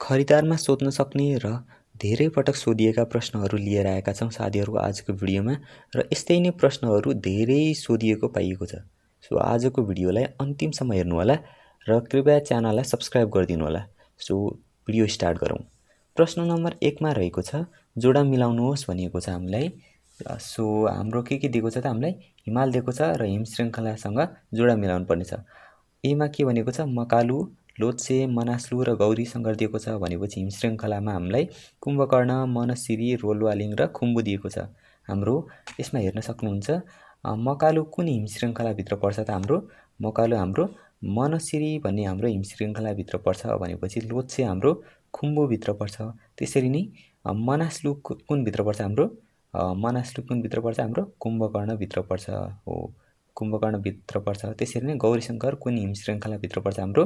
खरिदारमा सोध्न सक्ने र धेरै पटक सोधिएका प्रश्नहरू लिएर आएका छौँ साथीहरू आजको भिडियोमा र यस्तै नै प्रश्नहरू धेरै सोधिएको पाइएको छ। सो आजको भिडियोलाई अन्तिमसम्म हेर्नुहोला र कृपया च्यानललाई सब्स्क्राइब गरिदिनु होला। सो भिडियो स्टार्ट गरौँ। प्रश्न नम्बर 1 मा रहेको छ जोडा मिलाउनुहोस् भनिएको छ हामीलाई। सो हाम्रो के दिएको छ त हामीलाई हिमाल दिएको छ र हिम श्रृङ्खलासँग जोडा मिलाउनु पर्ने छ। एमा के भनेको छ मकालु, लोत्से, मनास्लु र गौरी शङ्कर दिएको छ भनेपछि हिम श्रृङ्खलामा हामीलाई कुम्भकर्ण, मनशिरी, रोलवालिङ र खुम्बु दिएको छ। हाम्रो यसमा हेर्न सक्नुहुन्छ मकालु कुन हिम श्रृङ्खलाभित्र पर्छ त हाम्रो मकालु हाम्रो मनशिरी भन्ने हाम्रो हिम श्रृङ्खलाभित्र पर्छ भनेपछि लोत्से हाम्रो खुम्बुभित्र पर्छ। त्यसरी नै मनास्लु कुनभित्र पर्छ हाम्रो मनास्लु कुनभित्र पर्छ हाम्रो कुम्भकर्णभित्र पर्छ हो कुम्भकर्णभित्र पर्छ। त्यसरी नै गौरीशङ्कर कुन हिम श्रृङ्खलाभित्र पर्छ हाम्रो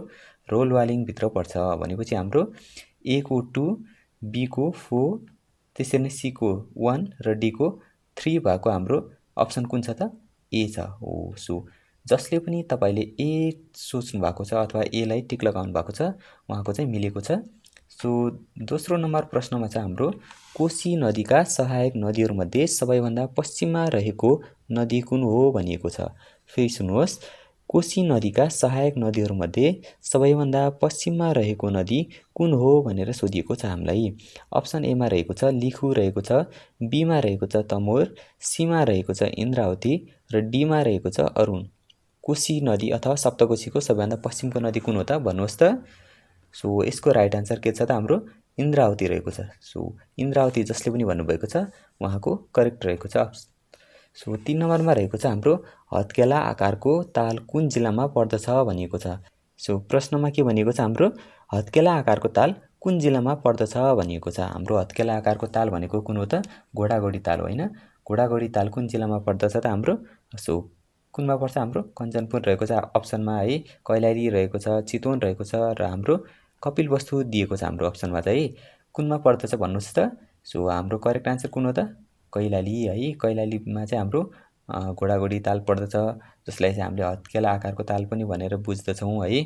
रोलवालिङभित्र पर्छ भनेपछि हाम्रो ए को 2, बी को 4, त्यसरी नै सी को 1 र डी को 3 भएको हाम्रो अप्सन कुन छ त ए छ हो। सो जसले पनि तपाईँले ए सोच्नु भएको छ अथवा एलाई टिक लगाउनु भएको छ उहाँको चाहिँ मिलेको छ। सो दोस्रो नम्बर प्रश्नमा चाहिँ हाम्रो कोशी नदीका सहायक नदीहरूमध्ये सबैभन्दा पश्चिममा रहेको नदी कुन हो भनिएको छ। फेरि सुन्नुहोस्, कोशी नदीका सहायक नदीहरूमध्ये सबैभन्दा पश्चिममा रहेको नदी कुन हो भनेर सोधिएको छ हामीलाई। अप्सन एमा रहेको छ लिखु रहेको छ, बीमा रहेको छ तमोर, सीमा रहेको छ इन्द्रावती र डीमा रहेको छ अरुण। कोशी नदी अथवा सप्तकोशीको सबैभन्दा पश्चिमको नदी कुन हो त भन्नुहोस् त। सो यसको राइट आन्सर के छ त हाम्रो इन्द्रावती रहेको छ। सो इन्द्रावती जसले पनि भन्नुभएको छ उहाँको करेक्ट रहेको छ। सो 3 नम्बरमा रहेको छ हाम्रो हत्केला आकारको ताल कुन जिल्लामा पर्दछ भनिएको छ। सो प्रश्नमा के भनिएको छ हाम्रो हत्केला आकारको ताल कुन जिल्लामा पर्दछ भनिएको छ। हाम्रो हत्केला आकारको ताल भनेको कुन हो त घोडाघोडी ताल होइन। घोडाघोडी ताल कुन जिल्लामा पर्दछ त हाम्रो सो कुनमा पर्छ हाम्रो कञ्चनपुर रहेको छ अप्सनमा है, कैलाली रहेको छ, चितवन रहेको छ र हाम्रो कपिलवस्तु दिएको छ हाम्रो अप्सनमा चाहिँ कुनमा पर्दछ भन्नुहोस् त। सो हाम्रो करेक्ट आन्सर कुन हो त कैलाली है। कैलालीमा चाहिँ हाम्रो घोडाघोडी ताल पर्दछ जसलाई चाहिँ हामीले हत्केला आकारको ताल पनि भनेर बुझ्दछौँ है।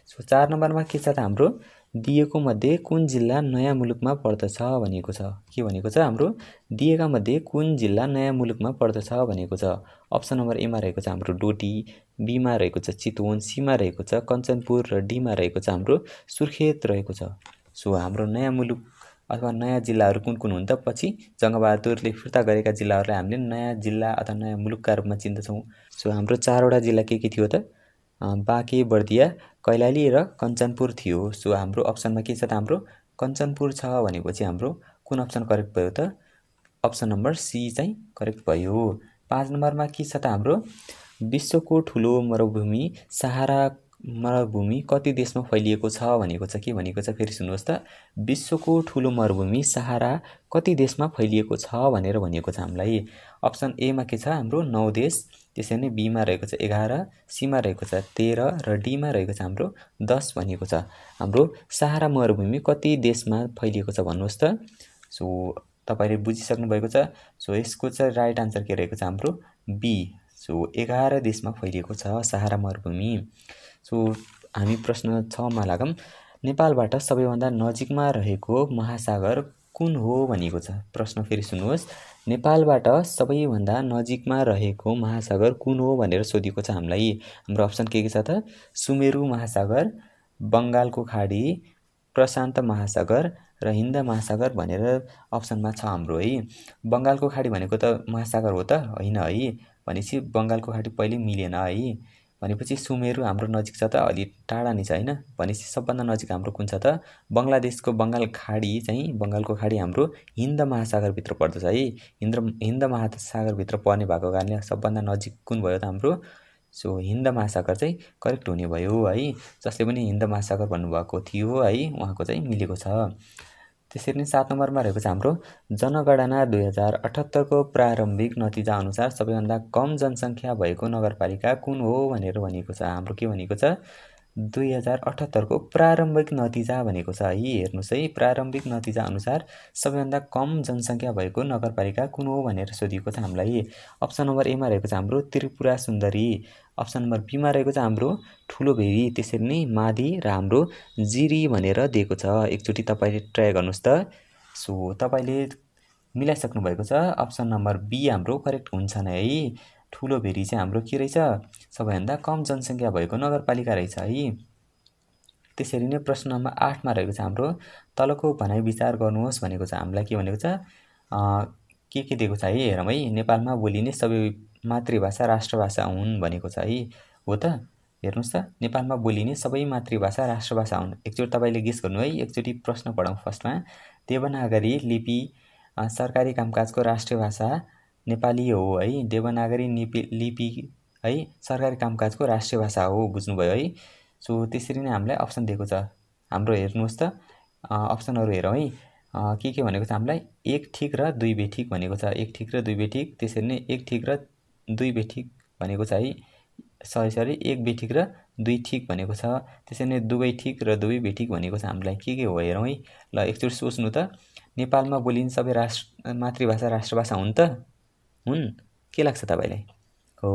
सो 4 नम्बरमा के छ त हाम्रो दिएको मध्ये कुन जिल्ला नयाँ मुलुकमा पर्दछ भनिएको छ। के भनेको छ हाम्रो दिएका मध्ये कुन जिल्ला नयाँ मुलुकमा पर्दछ भनेको छ। अप्सन नम्बर एमा रहेको छ हाम्रो डोटी, बीमा रहेको छ चितवन, सीमा रहेको छ कञ्चनपुर र डीमा रहेको छ हाम्रो सुर्खेत रहेको छ। सो हाम्रो नयाँ मुलुक अथवा नयाँ जिल्लाहरू कुन कुन हुन् त पछि जङ्गबहादुरले फिर्ता गरेका जिल्लाहरूलाई हामीले नयाँ जिल्ला अथवा नयाँ मुलुकका रूपमा चिन्दछौँ। सो हाम्रो 4वटा जिल्ला के थियो त बाँके, बर्दिया, कैलाली र कञ्चनपुर थियो। सो हाम्रो अप्सनमा के छ त हाम्रो कञ्चनपुर छ भनेपछि हाम्रो कुन अप्सन करेक्ट भयो त अप्सन नम्बर सी चाहिँ करेक्ट भयो। 5 नम्बरमा के छ त हाम्रो विश्वको ठुलो मरुभूमि सहारा मरुभूमि कति देशमा फैलिएको छ भनेको छ। के भनेको छ फेरि सुन्नुहोस् त विश्वको ठुलो मरुभूमि सहारा कति देशमा फैलिएको छ भनेर भनिएको छ हामीलाई। अप्सन एमा के छ हाम्रो 9 देश, त्यसरी नै बीमा रहेको छ 11, सीमा रहेको छ 13 र डीमा रहेको छ हाम्रो 10 भनिएको छ। हाम्रो सहारा मरुभूमि कति देशमा फैलिएको छ भन्नुहोस् त। सो तपाईँले बुझिसक्नु भएको छ। सो यसको चाहिँ राइट आन्सर के रहेको छ हाम्रो बी। सो 11 देशमा फैलिएको छ सहारा मरुभूमि। सो हामी प्रश्न 6 मा लागौँ। नेपालबाट सबैभन्दा नजिकमा रहेको महासागर कुन हो भनिएको छ। प्रश्न फेरि सुन्नुहोस्, नेपालबाट सबैभन्दा नजिकमा रहेको महासागर कुन हो भनेर सोधिएको छ हामीलाई। हाम्रो अप्सन के छ त सुमेरु महासागर, बङ्गालको खाडी, प्रशान्त महासागर र हिन्द महासागर भनेर अप्सनमा छ हाम्रो है। बङ्गालको खाडी भनेको त महासागर हो त होइन है भनेपछि बङ्गालको खाडी पहिले मिलेन है। भनेपछि सुमेरु हाम्रो नजिक छ त अलि टाढा नै छ होइन। भनेपछि सबभन्दा नजिक हाम्रो कुन छ त बङ्गलादेशको बङ्गाल खाडी चाहिँ बङ्गालको खाडी हाम्रो हिन्द महासागरभित्र पर्दछ है। हिन्द महासागरभित्र पर्ने भएको कारणले सबभन्दा नजिक कुन भयो त हाम्रो सो हिन्द महासागर चाहिँ करेक्ट हुने भयो है। जसले पनि हिन्द महासागर भन्नुभएको थियो है उहाँको चाहिँ मिलेको छ। त्यसरी नै 7 नम्बरमा रहेको छ हाम्रो जनगणना 2078 को प्रारम्भिक नतिजा अनुसार सबैभन्दा कम जनसङ्ख्या भएको नगरपालिका कुन हो भनेर भनिएको छ। हाम्रो के भनेको छ 2078 को प्रारम्भिक नतिजा भनेको छ है। हेर्नुहोस् है, प्रारम्भिक नतिजा अनुसार सबैभन्दा कम जनसङ्ख्या भएको नगरपालिका कुन हो भनेर सोधिएको छ हामीलाई। अप्सन नम्बर एमा रहेको छ हाम्रो त्रिपुरा सुन्दरी, अप्सन नम्बर बीमा रहेको छ हाम्रो ठुलोभेरी, त्यसरी नै मादी र हाम्रो जिरी भनेर दिएको छ। एकचोटि तपाईँले ट्राई गर्नुहोस् त। सो तपाईँले मिलाइसक्नु भएको छ। अप्सन नम्बर बी हाम्रो करेक्ट हुन्छ नै है। ठुलोभेरी चाहिँ हाम्रो के रहेछ, सबैभन्दा कम जनसङ्ख्या भएको नगरपालिका रहेछ है। त्यसरी नै प्रश्न नम्बर 8मा रहेको छ हाम्रो तलको भनाइ विचार गर्नुहोस् भनेको छ। हामीलाई के भनेको छ, के दिएको छ है, हेरौँ है। नेपालमा बोलिने सबै मातृभाषा राष्ट्रभाषा हुन् भनेको छ है। हो त, हेर्नुहोस् त, नेपालमा बोलिने सबै मातृभाषा राष्ट्रभाषा हुन्। एकचोटि तपाईँले गेस गर्नु है। एकचोटि प्रश्न पढौँ फर्स्टमा। देवनागरी लिपि सरकारी कामकाजको राष्ट्रिय भाषा नेपाली हो है। देवनागरी लिपि है सरकारी कामकाजको राष्ट्रिय भाषा हो, बुझ्नुभयो है। सो त्यसरी नै हामीलाई अप्सन दिएको छ हाम्रो। हेर्नुहोस् त, अप्सनहरू हेरौँ है। के भनेको छ हामीलाई, एक ठिक र दुई बेठिक भनेको छ। एक ठिक र दुई बेठिक, त्यसरी नै एक ठिक र दुई बेठिक भनेको छ है। सरी एक बेठिक र दुई ठिक भनेको छ। त्यसरी नै दुवै ठिक र दुवै बेठिक भनेको छ हामीलाई। के हो हेरौँ है। ल एकचोटि सोच्नु त, नेपालमा बोलिने सबै मातृभाषा राष्ट्रभाषा हुन् त? हुन्? के लाग्छ तपाईँलाई? हो,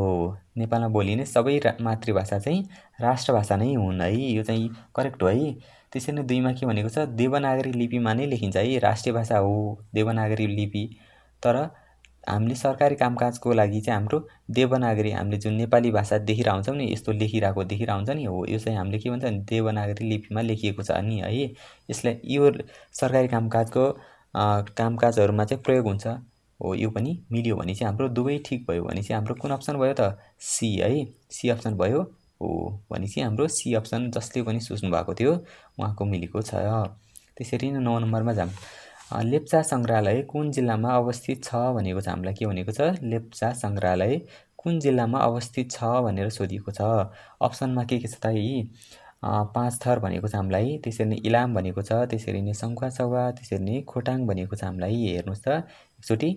नेपालमा बोलिने सबै मातृभाषा चाहिँ राष्ट्रभाषा नै हुन् है। यो चाहिँ करेक्ट हो है। त्यसरी नै दुईमा के भनेको छ, देवनागरी लिपिमा नै लेखिन्छ है, राष्ट्रिय भाषा हो देवनागरी लिपि। तर हामीले सरकारी कामकाजको लागि चाहिँ हाम्रो देवनागरी, हामीले जुन नेपाली भाषा देखिरहेको हुन्छौँ नि, यस्तो लेखिरहेको देखिरहेको हुन्छ नि, हो यो चाहिँ हामीले के भन्छ, देवनागरी लिपिमा लेखिएको छ नि है। यसलाई यो सरकारी कामकाजहरूमा चाहिँ प्रयोग हुन्छ। हो, यो पनि मिल्यो भने चाहिँ हाम्रो दुवै ठिक भयो भने चाहिँ हाम्रो कुन अप्सन भयो त, सी है। सी अप्सन भयो। हो भने चाहिँ हाम्रो सी अप्सन जसले पनि सोच्नु भएको थियो उहाँको मिलेको छ। त्यसरी नै 9 नम्बरमा जाऊँ। लेप्चा सङ्ग्रहालय कुन जिल्लामा अवस्थित छ भनेको छ हामीलाई। के भनेको छ, लेप्चा सङ्ग्रहालय कुन जिल्लामा अवस्थित छ भनेर सोधिएको छ। अप्सनमा के छ त है, 5 थर भनेको छ हामीलाई। त्यसरी नै इलाम भनेको छ, त्यसरी नै सङ्खुवासभा, त्यसरी नै खोटाङ भनेको छ हामीलाई। हेर्नुहोस् त एकचोटि,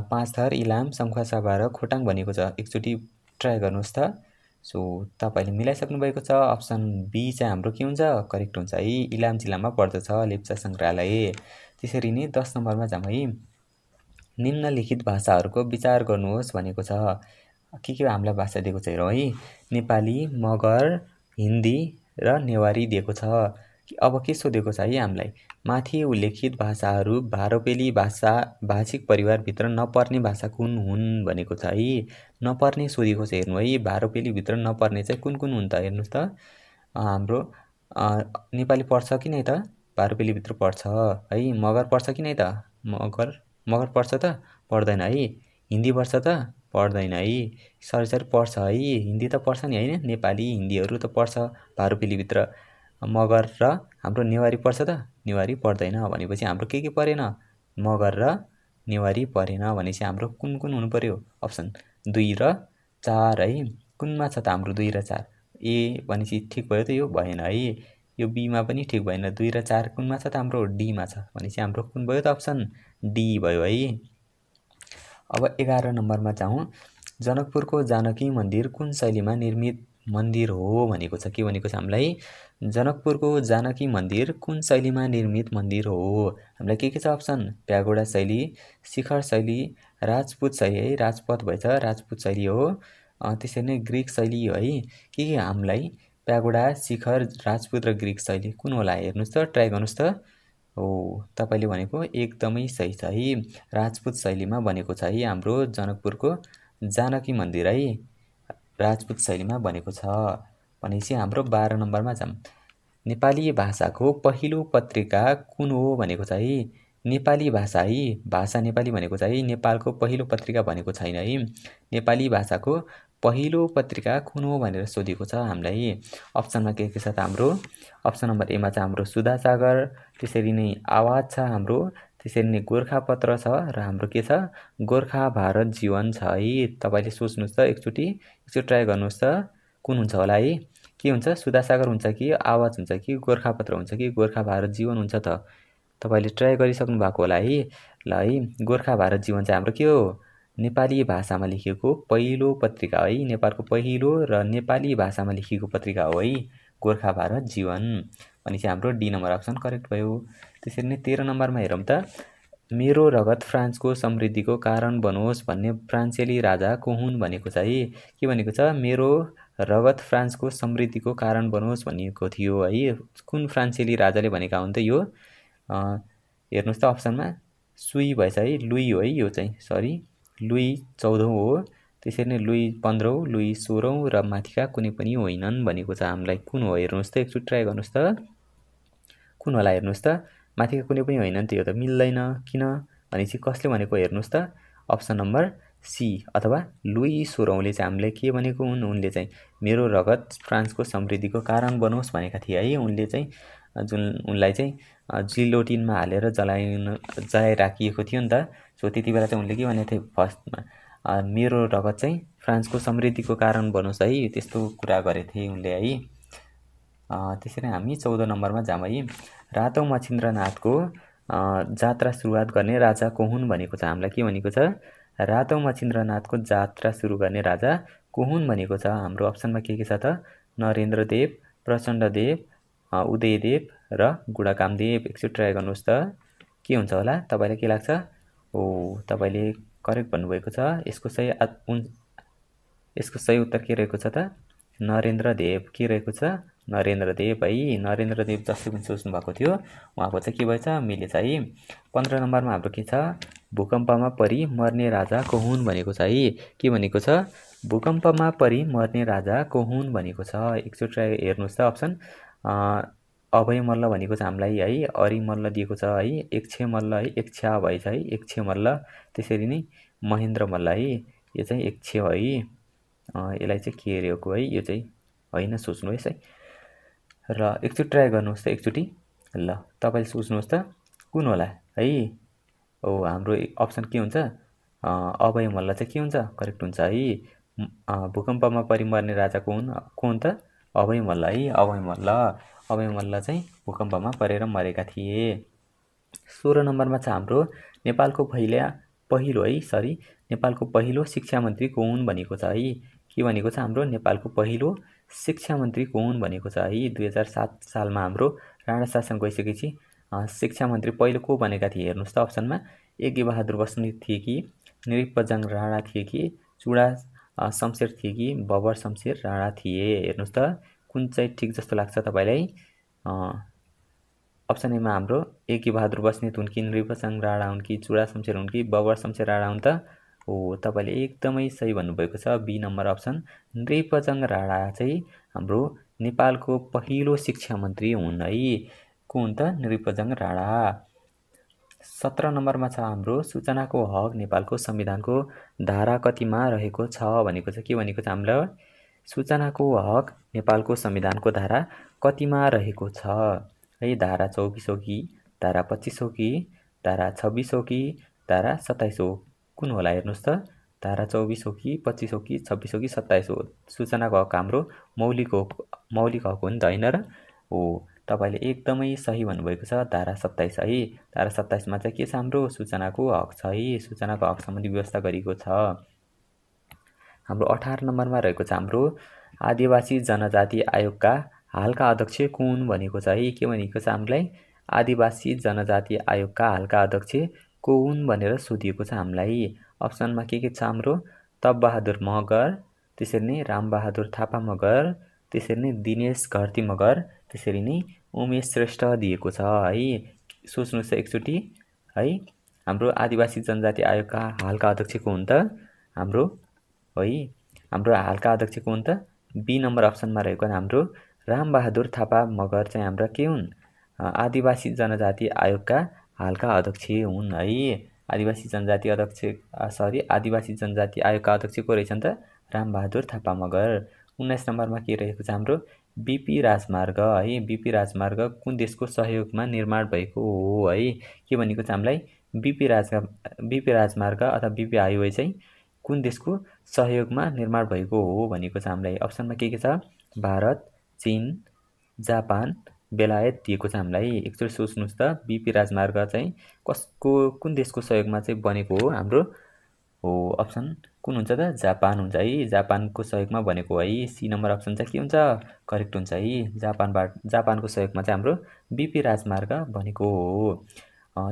5 थर, इलाम, सङ्खुवासभा र खोटाङ भनेको छ। एकचोटि ट्राई गर्नुहोस् त। सो तपाईँले मिलाइसक्नु भएको छ। अप्सन बी चाहिँ हाम्रो के हुन्छ, करेक्ट हुन्छ है। इलाम जिल्लामा पर्दछ लेप्चा सङ्ग्रहालय। त्यसरी नै 10 नम्बरमा जाऊँ है। निम्नलिखित भाषाहरूको विचार गर्नुहोस् भनेको छ। के हामीलाई भाषा दिएको छ हेरौँ है। नेपाली, मगर, हिन्दी र नेवारी दिएको छ। अब के सोधेको छ है हामीलाई, माथि उल्लेखित भाषाहरू भारोपेली भाषिक परिवारभित्र नपर्ने भाषा कुन हुन् भनेको छ है। नपर्ने सोधेको छ, हेर्नु है। भारोपेलीभित्र नपर्ने चाहिँ कुन कुन हुन् त, हेर्नुहोस् त। हाम्रो नेपाली पर्छ कि नै त, भारोपेलीभित्र पर्छ है। मगर पर्छ कि नै त, मगर पर्छ त, पर्दैन है। हिन्दी पर्छ त, पर्दैन है। सरी पर्छ है, हिन्दी त पर्छ नि होइन, नेपाली हिन्दीहरू त पर्छ भारोपेलीभित्र। मगर र हाम्रो नेवारी पर्छ त, नेवारी पर्दैन। भनेपछि हाम्रो के परेन, मगर र नेवारी परेन। भनेपछि हाम्रो कुन कुन हुनु पर्यो, अप्सन 2 र 4 है। कुनमा छ त हाम्रो 2 र 4? ए भनेपछि ठिक भयो त, यो भएन है। यो बीमा पनि ठिक भएन। 2 र 4 कुनमा छ त हाम्रो, डीमा छ। भनेपछि हाम्रो कुन भयो त, अप्सन डी भयो है। अब 11 नम्बरमा जाउँ। जनकपुरको जानकी मन्दिर कुन शैलीमा निर्मित मन्दिर हो भनेको छ। के भनेको छ हामीलाई, जनकपुरको जानकी मन्दिर कुन शैलीमा निर्मित मन्दिर हो। हामीलाई के छ अप्सन, प्यागोडा शैली, शिखर शैली, राजपूत शैली है। राजपथ भएछ, राजपूत शैली हो। त्यसरी नै ग्रिक शैली हो है। के हामीलाई प्यागोडा, शिखर, राजपूत र ग्रिक शैली कुन होला, हेर्नुहोस् त, ट्राई गर्नुहोस् त। हो, तपाईँले भनेको एकदमै सही छ है। राजपूत शैलीमा बनेको छ है हाम्रो जनकपुरको जानकी मन्दिर है, राजपूत शैलीमा बनेको छ। भनेपछि हाम्रो 12 नम्बरमा जाऊँ। नेपाली भाषाको पहिलो पत्रिका कुन हो भनेको छ है। नेपाली भाषा है, भाषा नेपाली भनेको छ है। नेपालको पहिलो पत्रिका भनेको छैन है। नेपाली भाषाको पहिलो पत्रिका कुन हो भनेर सोधेको छ हामीलाई। अप्सनमा के छ त हाम्रो, अप्सन नम्बर एमा चाहिँ हाम्रो सुधासागर, त्यसरी नै आवाज छ हाम्रो, त्यसरी नै गोर्खापत्र छ र हाम्रो के छ, गोर्खा भारत जीवन छ है। तपाईँले सोच्नुहोस् त, एकचोटि ट्राई गर्नुहोस् त, कुन हुन्छ होला है। के हुन्छ, सुधासागर हुन्छ कि आवाज हुन्छ कि गोर्खापत्र हुन्छ कि गोर्खा भारत जीवन हुन्छ त। तपाईँले ट्राई गरिसक्नु भएको होला है। ल है, गोर्खा भारत जीवन चाहिँ हाम्रो के हो, नेपाली भाषामा लेखिएको पहिलो पत्रिका है। नेपालको पहिलो र नेपाली भाषामा लेखिएको पत्रिका हो है। गोर्खा भारत जीवन भनेपछि हाम्रो डी नम्बर अप्सन करेक्ट भयो। त्यसरी नै 13 नम्बरमा हेरौँ त, मेरो रगत फ्रान्सको समृद्धिको कारण बनोस् भन्ने फ्रान्सेली राजा को हुन् भनेको चाहिँ के भनेको छ, मेरो रगत फ्रान्सको समृद्धिको कारण बनोस् भनिएको थियो है। कुन फ्रान्सेली राजाले भनेका हुन् त यो? हेर्नुहोस् त अप्सनमा सुई भएछ है, लुई हो है यो चाहिँ, सरी लुई 14औं हो। त्यसरी नै लुई 15औं, लुई 16औं र माथिका कुनै पनि होइनन् भनेको छ हामीलाई। कुन हो हेर्नुहोस् त, एकचोटि ट्राई गर्नुहोस् त, कुन होला हेर्नुहोस् त। माथिका कुनै पनि होइनन् त यो त मिल्दैन। किन भनेपछि कसले भनेको हेर्नुहोस् त, अप्सन नम्बर सी अथवा लुई 16औंले चाहिँ हामीलाई के भनेको हुन्, उनले चाहिँ मेरो रगत फ्रान्सको समृद्धिको कारण बनोस् भनेका थिए है। उनले चाहिँ जुन उनलाई चाहिँ जिलोटिनमा हालेर जलाइराखिएको थियो नि त। सो त्यति बेला चाहिँ उनले के भनेको थिए, फर्स्टमा मेरो रगत चाहिँ फ्रान्सको समृद्धिको कारण बनोस् है, त्यस्तो कुरा गरेको थिए उनले है। त्यसरी हामी 14 नम्बरमा जाउँ है। रातौ मच्छिन्द्रनाथको जात्रा सुरुवात गर्ने राजा को हुन् भनेको छ हामीलाई। के भनेको छ, रातौ मच्छिन्द्रनाथको जात्रा सुरु गर्ने राजा को हुन् भनेको छ। हाम्रो अप्सनमा के छ त, नरेन्द्रदेव, प्रचण्डदेव, उदयदेव र गुणाकामदेव। एकचोटि ट्राई गर्नुहोस् त, के हुन्छ होला, तपाईँलाई के लाग्छ? हो, तपाईँले करेक्ट भन्नुभएको छ। यसको सही उत्तर के रहेको छ त, नरेन्द्रदेव। के रहेको छ, नरेन्द्रदेव है। नरेन्द्रदेव जसले पनि सोच्नु भएको थियो उहाँको चाहिँ के भएछ, मिलेछ है। 15 नम्बरमा हाम्रो के छ, भूकम्पमा परि मर्ने राजा को हुन् भनेको छ है। के भनेको छ, भूकम्पमा परि मर्ने राजा को हुन् भनेको छ। एकचोटि ट्राई हेर्नुहोस् त अप्सन, अभय मल्ल भनेको छ हामीलाई है, अरि मल्ल दिएको छ है, एकछे मल्ल है, एकछ्या भएछ है, एकछे मल्ल। त्यसरी नै महेन्द्र मल्ल है, यो चाहिँ एकछे है। यसलाई चाहिँ के हेरेको है, यो चाहिँ होइन, सोच्नुहोस् है। र एकचोटि ट्राई गर्नुहोस् त, एकचोटि ल तपाईँले सोच्नुहोस् त कुन होला है। हो, हाम्रो अप्सन के हुन्छ, अभय मल्ल चाहिँ के हुन्छ, करेक्ट हुन्छ है। भूकम्पमा परि मर्ने राजा को हुन् त, अभय मल्ल है, अभय मल्ल। अभय मल्ल चाहिँ भूकम्पमा परेर मरेका थिए। 16 नम्बरमा छ हाम्रो नेपालको पहिलो शिक्षा मन्त्री को हुन् भनेको छ है। के भनेको छ, हाम्रो नेपालको पहिलो शिक्षा मन्त्री को हुन् भनेको छ है। 2007 सालमा हाम्रो राणा शासन गइसकेपछि शिक्षा मन्त्री पहिलो को बनेका थिए हेर्नुहोस् त अप्सनमा, यज्ञ बहादुर बस्नेत थिए कि, नृपजङ राणा थिए कि, चुडा शमशेर थिए कि, बबर शमशेर राणा थिए। हेर्नुहोस् त कुन चाहिँ ठिक जस्तो लाग्छ तपाईँलाई। अप्सन एमा हाम्रो यज्ञ बहादुर बस्नेत हुन् कि, नृपजङ राणा हुन् कि, चुडा शमशेर हुन् कि, बबर शमशेर राणा हुन् त। हो, तपाईँले एकदमै सही भन्नुभएको छ, बी नम्बर अप्सन नृपजङ राणा चाहिँ हाम्रो नेपालको पहिलो शिक्षा मन्त्री हुन् है। को हुन् त, नृपजङ राणा। 17 नम्बरमा छ हाम्रो सूचनाको हक नेपालको संविधानको धारा कतिमा रहेको छ भनेको छ। के भनेको छ, हाम्रो सूचनाको हक नेपालको संविधानको धारा कतिमा रहेको छ है। धारा 24 हो कि, धारा 25 हो कि, धारा 26 हो कि, धारा 27 हो, कुन होला हेर्नुहोस् त। धारा 24 हो कि, 25 हो कि, 26 हो कि 27 हो। सूचनाको हक हाम्रो मौलिक हक हो नि त, होइन र? हो, तपाईँले एकदमै सही भन्नुभएको छ, धारा 27 है। धारा 27मा चाहिँ के छ, हाम्रो सूचनाको हक छ है, सूचनाको हक सम्बन्धी व्यवस्था गरिएको छ। हाम्रो 18 नम्बरमा रहेको छ हाम्रो आदिवासी जनजाति आयोगका हालका अध्यक्ष को हुन् भनेको छ है। के भनेको छ हामीलाई, आदिवासी जनजाति आयोगका हालका अध्यक्ष को हुन् भनेर सोधिएको छ हामीलाई। अप्सनमा के छ हाम्रो, तपबहादुर मगर, त्यसरी नै रामबहादुर थापा मगर, त्यसरी नै दिनेश घरती मगर, त्यसरी नै उमेश श्रेष्ठ दिएको छ है। सोच्नुहोस् एकचोटि है। हाम्रो आदिवासी जनजाति आयोगका हालका अध्यक्ष को हुन् त, हाम्रो है, हाम्रो हालका अध्यक्ष को हुन् त, बी नम्बर अप्सनमा रहेको हाम्रो रामबहादुर थापा मगर चाहिँ हाम्रा के हुन्, आदिवासी जनजाति आयोगका हालका अध्यक्ष हुन् है। आदिवासी जनजाति आयोगका अध्यक्ष को रहेछन् त, रामबहादुर थापा मगर। 19 नम्बरमा के रहेको छ हाम्रो बीपी राजमार्ग है। बीपी राजमार्ग कुन देशको सहयोगमा निर्माण भएको हो है। के भनेको छ हामीलाई, बीपी राजमार्ग अथवा बीपी हाइवे चाहिँ कुन देशको सहयोगमा निर्माण भएको हो भनेको छ हामीलाई। अप्सनमा के छ, भारत, चीन, जापान, बेलायत दिएको छ हामीलाई। एकचोटि सोच्नुहोस् त, बीपी राजमार्ग चाहिँ कुन देशको सहयोगमा चाहिँ बनेको हो, हाम्रो हो अप्सन कुन हुन्छ त जापान हुन्छ है। जापानको सहयोगमा बनेको है। सी नम्बर अप्सन चाहिँ के हुन्छ करेक्ट हुन्छ है। जापानको सहयोगमा चाहिँ हाम्रो बिपी राजमार्ग बनेको हो।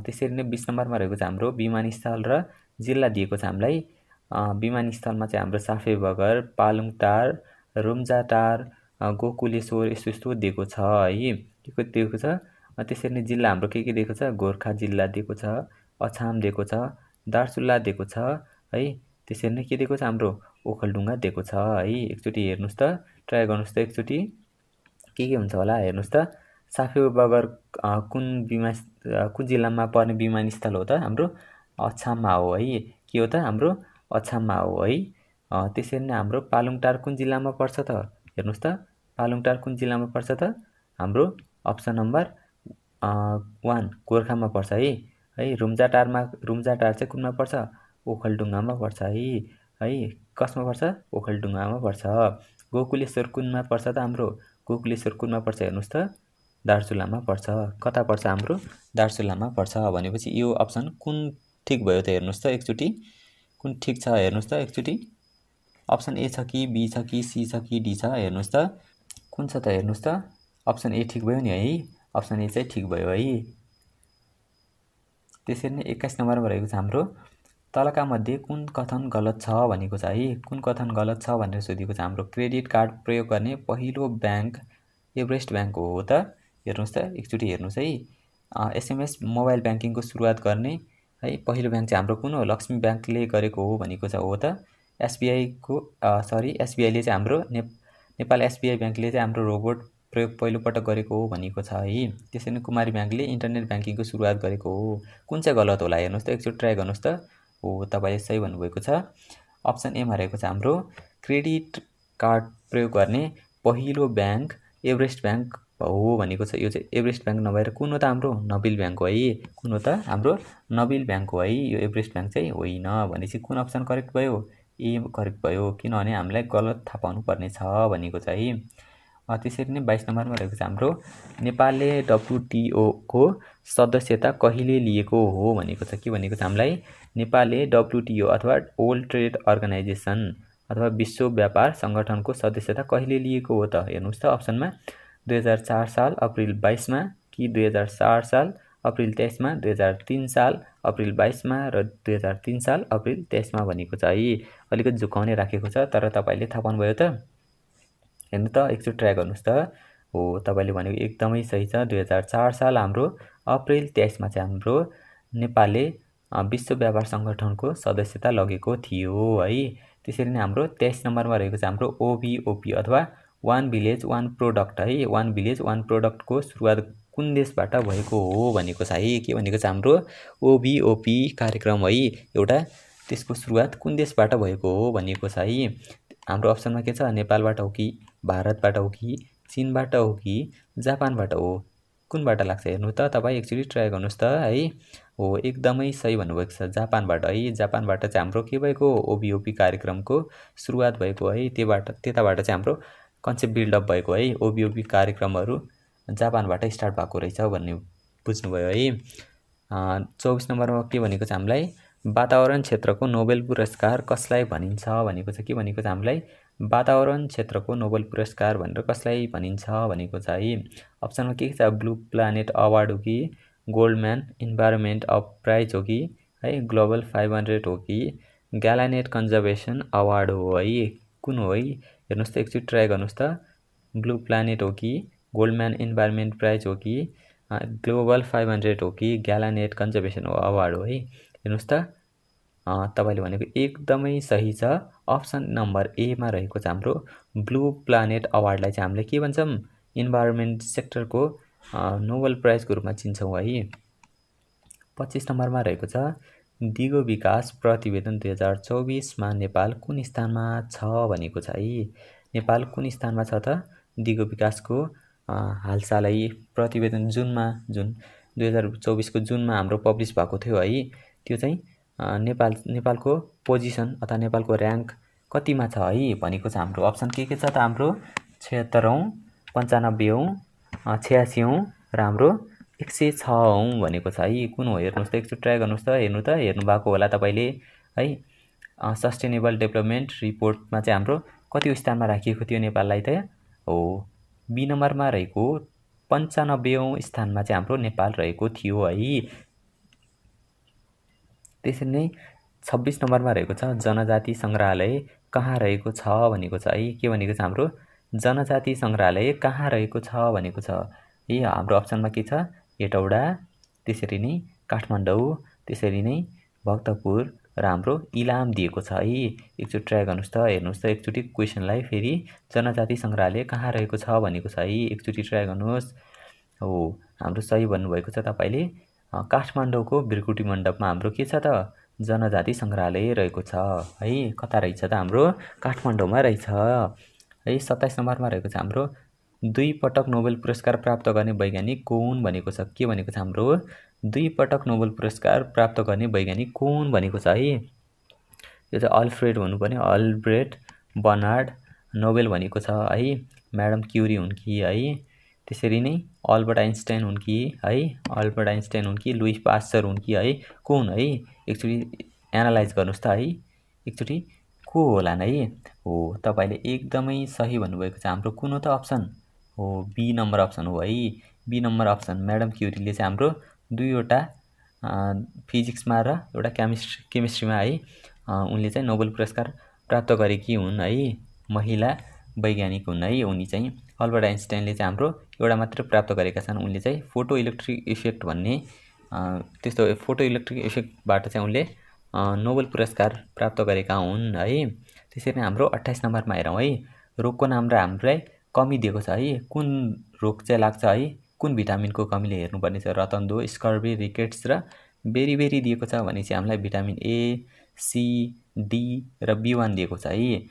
त्यसरी नै 20 नम्बरमा रहेको चाहिँ हाम्रो विमानस्थल र जिल्ला दिएको छ हामीलाई। विमानस्थलमा चाहिँ हाम्रो साफेबगर, पालुङटार, रुम्जाटार, गोकुलेश्वर यस्तो दिएको छ है। के दिएको छ। त्यसरी नै जिल्ला हाम्रो के दिएको छ गोर्खा जिल्ला दिएको छ, अछाम दिएको छ, दार्चुला दिएको छ है। त्यसरी नै के दिएको छ हाम्रो ओखलढुङ्गा दिएको छ है। एकचोटि हेर्नुहोस् त, ट्राई गर्नुहोस् त एकचोटि के हुन्छ होला हेर्नुहोस् त। साफेबगर कुन जिल्लामा पर्ने विमानस्थल हो त हाम्रो अछाममा हो है। के हो त हाम्रो अछाममा हो है। त्यसरी नै हाम्रो पालुङटार कुन जिल्लामा पर्छ त हेर्नुहोस् त। पालुङटार कुन जिल्लामा पर्छ त हाम्रो अप्सन नम्बर 1 गोर्खामा पर्छ है। रुम्जाटार चाहिँ कुनमा पर्छ ओखलढुङ्गामा पर्छ है। कसमा पर्छ ओखलढुङ्गामा पर्छ। गोकुलेश्वर कुनमा पर्छ त हाम्रो गोकुलेश्वर कुनमा पर्छ हेर्नुहोस् त दार्चुलामा पर्छ। कता पर्छ हाम्रो दार्चुलामा पर्छ। भनेपछि यो अप्सन कुन ठिक भयो त हेर्नुहोस् त एकचोटि कुन ठिक छ हेर्नुहोस् त एकचोटि। अप्सन ए छ कि बी छ कि सी छ कि डी छ हेर्नुहोस् त कुन छ त हेर्नुहोस् त। अप्सन ए ठिक भयो नि है। अप्सन ए चाहिँ ठिक भयो है। त्यसरी नै 21 नम्बरमा रहेको छ हाम्रो तलका मध्ये कुन कथन गलत छ भनेको छ है। कुन कथन गलत छ भनेर सोधेको छ हाम्रो क्रेडिट कार्ड प्रयोग गर्ने पहिलो ब्याङ्क एभरेस्ट ब्याङ्क हो त हेर्नुहोस् त एकचोटि हेर्नुहोस् है। एसएमएस मोबाइल ब्याङ्किङको सुरुवात गर्ने है पहिलो ब्याङ्क चाहिँ हाम्रो कुन हो लक्ष्मी ब्याङ्कले गरेको हो भनेको छ हो त। एसबिआईले चाहिँ हाम्रो नेपाल एसबिआई ब्याङ्कले चाहिँ हाम्रो रोबोट प्रयोग पहिलोपटक गरेको हो भनेको छ है। त्यसरी नै कुमारी ब्याङ्कले इन्टरनेट ब्याङ्किङको सुरुवात गरेको हो। कुन चाहिँ गलत होला हेर्नुहोस् त एकचोटि ट्राई गर्नुहोस् त। हो तपाईँले सही भन्नुभएको छ। अप्सन एमा रहेको छ हाम्रो क्रेडिट कार्ड प्रयोग गर्ने पहिलो ब्याङ्क एभरेस्ट ब्याङ्क हो भनेको छ। यो चाहिँ एभरेस्ट ब्याङ्क नभएर कुन हो त हाम्रो नबिल ब्याङ्क हो है। कुन हो त हाम्रो नबिल ब्याङ्क हो है। यो एभरेस्ट ब्याङ्क चाहिँ होइन भनेपछि कुन अप्सन करेक्ट भयो ए करेक्ट भयो। किनभने हामीलाई गलत थाहा पाउनु पर्ने छ भनेको छ है। त्यसरी नै 22 नम्बरमा रहेको छ हाम्रो नेपालले डब्लुटिओको सदस्यता कहिले लिएको हो भनेको छ। के भनेको छ हामीलाई नेपालले डब्लुटिओ अथवा वर्ल्ड ट्रेड अर्गनाइजेसन अथवा विश्व व्यापार सङ्गठनको सदस्यता कहिले लिएको हो त हेर्नुहोस् त अप्सनमा 2004 साल अप्रिल 22मा कि 2004 साल अप्रिल 23मा, 2003 साल अप्रिल 22मा र 2003 साल अप्रिल 23मा भनेको छ है। अलिकति झुकाउने राखेको छ तर तपाईँले थाहा पाउनुभयो त हेर्नु त एकचोटि ट्राई गर्नुहोस् त। हो तपाईँले भनेको एकदमै सही छ। 2004 साल हाम्रो अप्रिल 23मा चाहिँ हाम्रो नेपालले विश्व व्यापार सङ्गठनको सदस्यता लगेको थियो है। त्यसरी नै हाम्रो 23 नम्बरमा रहेको छ हाम्रो ओबिओपी अथवा वान भिलेज वान प्रोडक्ट है। वान भिलेज वान प्रोडक्टको सुरुवात कुन देशबाट भएको हो भनेको छ है। के भनेको छ हाम्रो ओबिओपी कार्यक्रम है एउटा त्यसको सुरुवात कुन देशबाट भएको हो भनेको छ है। हाम्रो अप्सनमा के छ नेपालबाट हो कि भारतबाट हो कि चीनबाट हो कि जापानबाट हो कुनबाट लाग्छ हेर्नु त तपाईँ एकचोटि ट्राई गर्नुहोस् त है। हो एकदमै सही भन्नुभएको छ जापानबाट है। जापानबाट चाहिँ हाम्रो के भएको ओबिओपी कार्यक्रमको सुरुवात भएको है। त्यताबाट चाहिँ हाम्रो कन्सेप्ट बिल्डअप भएको है। ओबिओपी कार्यक्रमहरू जापानबाट स्टार्ट भएको रहेछ भन्ने बुझ्नुभयो है। 24 नम्बरमा के भनेको छ हामीलाई वातावरण क्षेत्रको नोबेल पुरस्कार कसलाई भनिन्छ भनेको छ। के भनेको छ हामीलाई वातावरण क्षेत्रको नोबेल पुरस्कार भनेर कसलाई भनिन्छ भनेको छ है। अप्सनमा के छ ब्लू प्लानेट अवार्ड हो कि गोल्डम्यान इन्भाइरोमेन्ट प्राइज हो कि है ग्लोबल 500 हो कि ग्यालानेट कन्जर्भेसन अवार्ड हो है। कुन हो है हेर्नुहोस् त एकचोटि ट्राई गर्नुहोस् त। ब्लू प्लानेट हो कि गोल्डम्यान इन्भाइरोमेन्ट प्राइज हो कि ग्लोबल 500 हो कि ग्यालानेट कन्जर्भेसन अवार्ड हो है। हेर्नुहोस् त तपाईँले भनेको एकदमै सही छ। अप्सन नम्बर एमा रहेको छ हाम्रो ब्लू प्लानेट अवार्डलाई चाहिँ हामीले के भन्छौँ इन्भाइरोमेन्ट सेक्टरको नोबेल प्राइजको रूपमा चिन्छौँ है। 25 नम्बरमा रहेको छ दिगो विकास प्रतिवेदन 2024मा नेपाल कुन स्थानमा छ भनेको छ है। नेपाल कुन स्थानमा छ त दिगो विकासको हालसालै प्रतिवेदन जुन 2024को जुनमा हाम्रो पब्लिस भएको थियो है। त्यो चाहिँ नेपालको पोजिसन अथवा नेपालको र्याङ्क कतिमा छ है भनेको छ हाम्रो। अप्सन के छ त हाम्रो 76औं, 95औं, 86औं र हाम्रो 106औं भनेको छ है। कुन हो हेर्नुहोस् त एकचोटि ट्राई गर्नुहोस् त। हेर्नु भएको होला तपाईँले है। सस्टेनेबल डेभलपमेन्ट रिपोर्टमा चाहिँ हाम्रो कति स्थानमा राखिएको थियो नेपाललाई त हो बी नम्बरमा रहेको 95औं स्थानमा चाहिँ हाम्रो नेपाल रहेको थियो है। त्यसरी नै 26 नम्बरमा रहेको छ जनजाति सङ्ग्रहालय कहाँ रहेको छ भनेको छ है। के भनेको छ हाम्रो जनजाति सङ्ग्रहालय कहाँ रहेको छ भनेको छ है। हाम्रो अप्सनमा के छ हेटौडा, त्यसरी नै काठमाडौँ, त्यसरी नै भक्तपुर र हाम्रो इलाम दिएको छ है। एकचोटि ट्राई गर्नुहोस् त, हेर्नुहोस् त एकचोटि क्वेसनलाई फेरि जनजाति सङ्ग्रहालय कहाँ रहेको छ भनेको छ है। एकचोटि ट्राई गर्नुहोस्। हो हाम्रो सही भन्नुभएको छ तपाईँले। काठमाडौँको भृकुटी मण्डपमा हाम्रो के छ त जनजाति सङ्ग्रहालय रहेको छ है। कता रहेछ त हाम्रो काठमाडौँमा रहेछ है। 27 नम्बरमा रहेको छ हाम्रो 2 पटक नोबेल पुरस्कार प्राप्त गर्ने वैज्ञानिक कोन भनेको छ। के भनेको छ हाम्रो 2 पटक नोबेल पुरस्कार प्राप्त गर्ने वैज्ञानिक कोन भनेको छ है। यो चाहिँ अल्फ्रेड भन्नुपर्ने, अल्ब्रेट बर्नार्ड नोबेल भनेको छ है। म्याडम क्युरी हुन् कि है। त्यसरी नै अल्बर्ट आइन्स्टाइन हुन् कि है, अल्बर्ट आइन्स्टाइन हुन् कि लुइस पास्चर हुन् कि है, को हुन् है। एकचोटि एनालाइज गर्नुहोस् त है, एकचोटि को होलान् है। हो तपाईँले एकदमै सही भन्नुभएको छ। हाम्रो कुन हो त अप्सन हो बी नम्बर अप्सन हो है। बी नम्बर अप्सन म्याडम क्युरीले चाहिँ हाम्रो 2वटा फिजिक्समा र एउटा केमिस्ट्रीमा है उनले चाहिँ नोबेल पुरस्कार प्राप्त गरेकी हुन् है। महिला वैज्ञानिक हुन् है उनी चाहिँ। अल्बर्ट आइन्स्टाइनले चाहिँ हाम्रो एउटा मात्र प्राप्त गरेका छन्। उनले चाहिँ फोटो इलेक्ट्रिक इफेक्ट भन्ने त्यस्तो फोटो इलेक्ट्रिक इफेक्टबाट चाहिँ उनले नोबेल पुरस्कार प्राप्त गरेका हुन् है। त्यसरी नै हाम्रो 28 नम्बरमा हेरौँ है। रोगको नाम र हामीलाई कमी दिएको छ है। कुन रोग चाहिँ लाग्छ है, कुन भिटामिनको कमीले हेर्नुपर्ने छ। रतन्दो, स्कर्बी, रिकेट्स र बेरी दिएको छ भने चाहिँ हामीलाई भिटामिन ए, सी, डी र B1 दिएको छ है।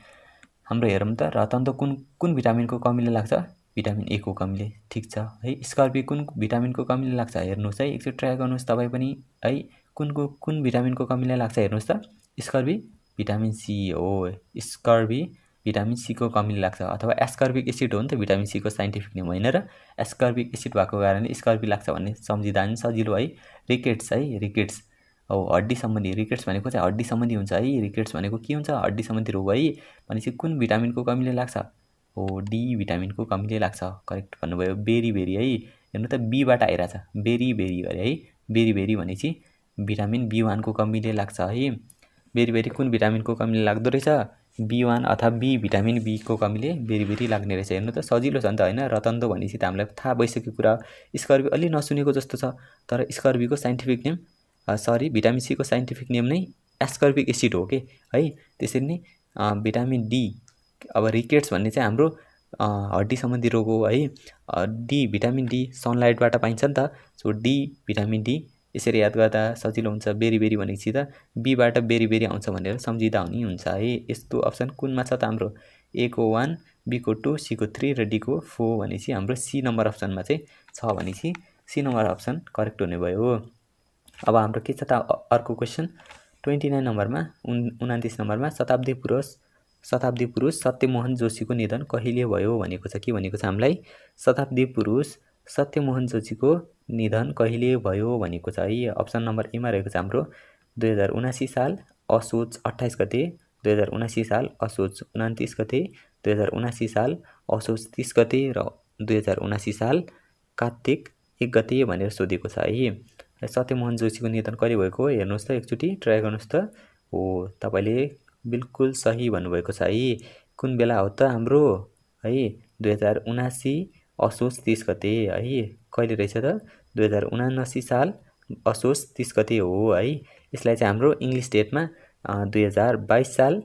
हाम्रो हेरौँ त रतन्दो कुन भिटामिनको कमीले लाग्छ, भिटामिन ए को कमीले। ठिक छ है। स्कर्बी कुन भिटामिनको कमीले लाग्छ हेर्नुहोस् है, एकचोटि ट्राई गर्नुहोस् तपाईँ पनि है। कुन भिटामिनको कमीले लाग्छ हेर्नुहोस् त। स्कर्बी भिटामिन सी हो। स्कर्बी भिटामिन सी को कमीले लाग्छ, अथवा एस्कर्बिक एसिड हो नि त भिटामिन सी को साइन्टिफिक नेम होइन र। एस्कर्बिक एसिड भएको कारणले स्कर्बी लाग्छ भन्ने सम्झिँदा पनि सजिलो है। रिकेट्स है, रिकेट्स हो हड्डी सम्बन्धी। रिकेट्स भनेको चाहिँ हड्डी सम्बन्धी हुन्छ है। रिकेट्स भनेको के हुन्छ हड्डी सम्बन्धी रोग है। भनेपछि कुन भिटामिनको कमीले लाग्छ हो डी भिटामिनको कमीले लाग्छ। करेक्ट भन्नुभयो। बेरी है, हेर्नु त बीबाट आइरहेछ बेरी गरे है। बेरी भनेपछि भिटामिन B1 को कमीले लाग्छ है। बेरी कुन भिटामिनको कमीले लाग्दो रहेछ, B1 अथवा बी भिटामिन बी को कमीले बेरी लाग्ने रहेछ। हेर्नु त सजिलो छ नि त होइन। रतन्दो भनेपछि त हामीलाई थाहा भइसकेको कुरा। स्कर्बी अलि नसुनेको जस्तो छ, तर स्कर्बीको साइन्टिफिक नेम भिटामिन सी को साइन्टिफिक नेम नै एस्कर्बिक एसिड हो कि है। त्यसरी नै भिटामिन डी, अब रिकेट्स भन्ने चाहिँ हाम्रो हड्डी सम्बन्धी रोग हो है। डी भिटामिन डी सनलाइटबाट पाइन्छ नि त। सो डी भिटामिन डी यसरी याद गर्दा सजिलो हुन्छ। बेरी भनेपछि त बीबाट बेरी आउँछ भनेर सम्झिँदा हुने हुन्छ है। यस्तो अप्सन कुनमा छ त हाम्रो ए को 1, बी को 2, सी को 3 र डी को 4 भनेपछि हाम्रो सी नम्बर अप्सनमा चाहिँ छ भनेपछि सी नम्बर अप्सन करेक्ट हुने भयो। अब हाम्रो के छ त अर्को क्वेसन 29 नम्बरमा 29 नम्बरमा शताब्दी पुरुष सत्यमोहन जोशीको निधन कहिले भयो भनेको छ। के भनेको छ हामीलाई शताब्दी पुरुष सत्यमोहन जोशीको निधन कहिले भयो भनेको छ है। अप्सन नम्बर एमा रहेको छ हाम्रो 2079 साल असोज 28 गते, 2079 साल असोज 29 गते, 2079 साल असोज 30 गते र 2079 साल कार्तिक 1 गते भनेर सोधेको छ है। सत्यमोहन जोशीको निधन कहिले भएको हेर्नुहोस् त, एकचोटि ट्राई गर्नुहोस् त। हो तपाईँले बिल्कुल सही भन्नुभएको छ है। कुन बेला हो त हाम्रो है 2079 असोज 30 गते है। कहिले रहेछ त 2079 साल असोज 30 गते हो है। यसलाई चाहिँ हाम्रो इङ्ग्लिस डेटमा 2022 साल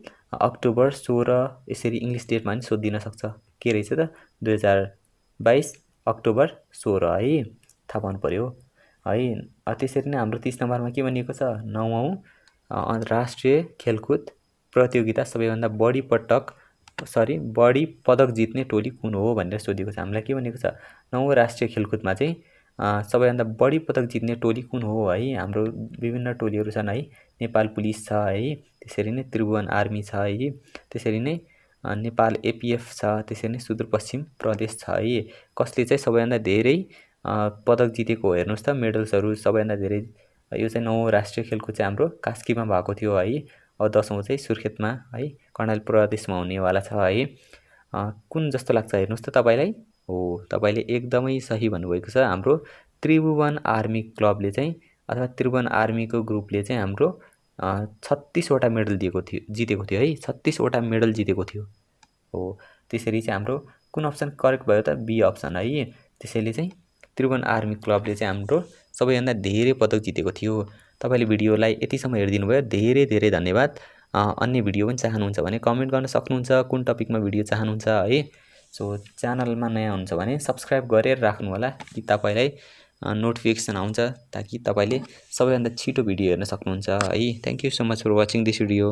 अक्टोबर 16 यसरी इङ्ग्लिस डेटमा पनि सोधिदिन सक्छ। के रहेछ त 2022 अक्टोबर 16 है, थाहा पाउनु पर्यो है। त्यसरी नै हाम्रो 30 नम्बरमा के भनिएको छ 9औं राष्ट्रिय खेलकुद प्रतियोगिता सबैभन्दा बढी पदक जित्ने टोली कुन हो भनेर सोधेको छ। हामीलाई के भनेको छ 9औं राष्ट्रिय खेलकुदमा चाहिँ सबैभन्दा बढी पदक जित्ने टोली कुन हो है। हाम्रो विभिन्न टोलीहरू छन् है। नेपाल पुलिस छ है, त्यसरी नै त्रिभुवन आर्मी छ है, त्यसरी नै नेपाल APF छ, त्यसरी नै सुदूरपश्चिम प्रदेश छ है। कसले चाहिँ सबैभन्दा धेरै पदक जितेको हो हेर्नुहोस् त। मेडल्सहरू सबैभन्दा धेरै यो चाहिँ 9औं राष्ट्रिय खेलकुद चाहिँ हाम्रो कास्कीमा भएको थियो है। अब 10औं चाहिँ सुर्खेतमा है कर्णाली प्रदेशमा हुनेवाला छ है। कुन जस्तो लाग्छ हेर्नुहोस् त तपाईँलाई? हो, तपाईँले एकदमै सही भन्नुभएको छ। हाम्रो त्रिभुवन आर्मी क्लबले चाहिँ अथवा त्रिभुवन आर्मीको ग्रुपले चाहिँ हाम्रो 36वटा मेडल जितेको थियो है। 36वटा मेडल जितेको थियो। हो, त्यसरी चाहिँ हाम्रो कुन अप्सन करेक्ट भयो त? बी अप्सन है। त्यसैले चाहिँ त्रिभुवन आर्मी क्लबले चाहिँ हाम्रो सबैभन्दा धेरै पदक जितेको थियो। तपाईँले भिडियोलाई यतिसम्म हेरिदिनु भयो, धेरै धेरै धन्यवाद। अन्य भिडियो पनि चाहनुहुन्छ भने कमेन्ट गर्न सक्नुहुन्छ, कुन टपिकमा भिडियो चाहनुहुन्छ है। सो च्यानलमा नयाँ हुन्छ भने सब्सक्राइब गरेर राख्नु होला कि तपाईँलाई नोटिफिकेसन आउँछ, ताकि तपाईँले सबैभन्दा छिटो भिडियो हेर्न सक्नुहुन्छ है। Thank you so much for watching this video.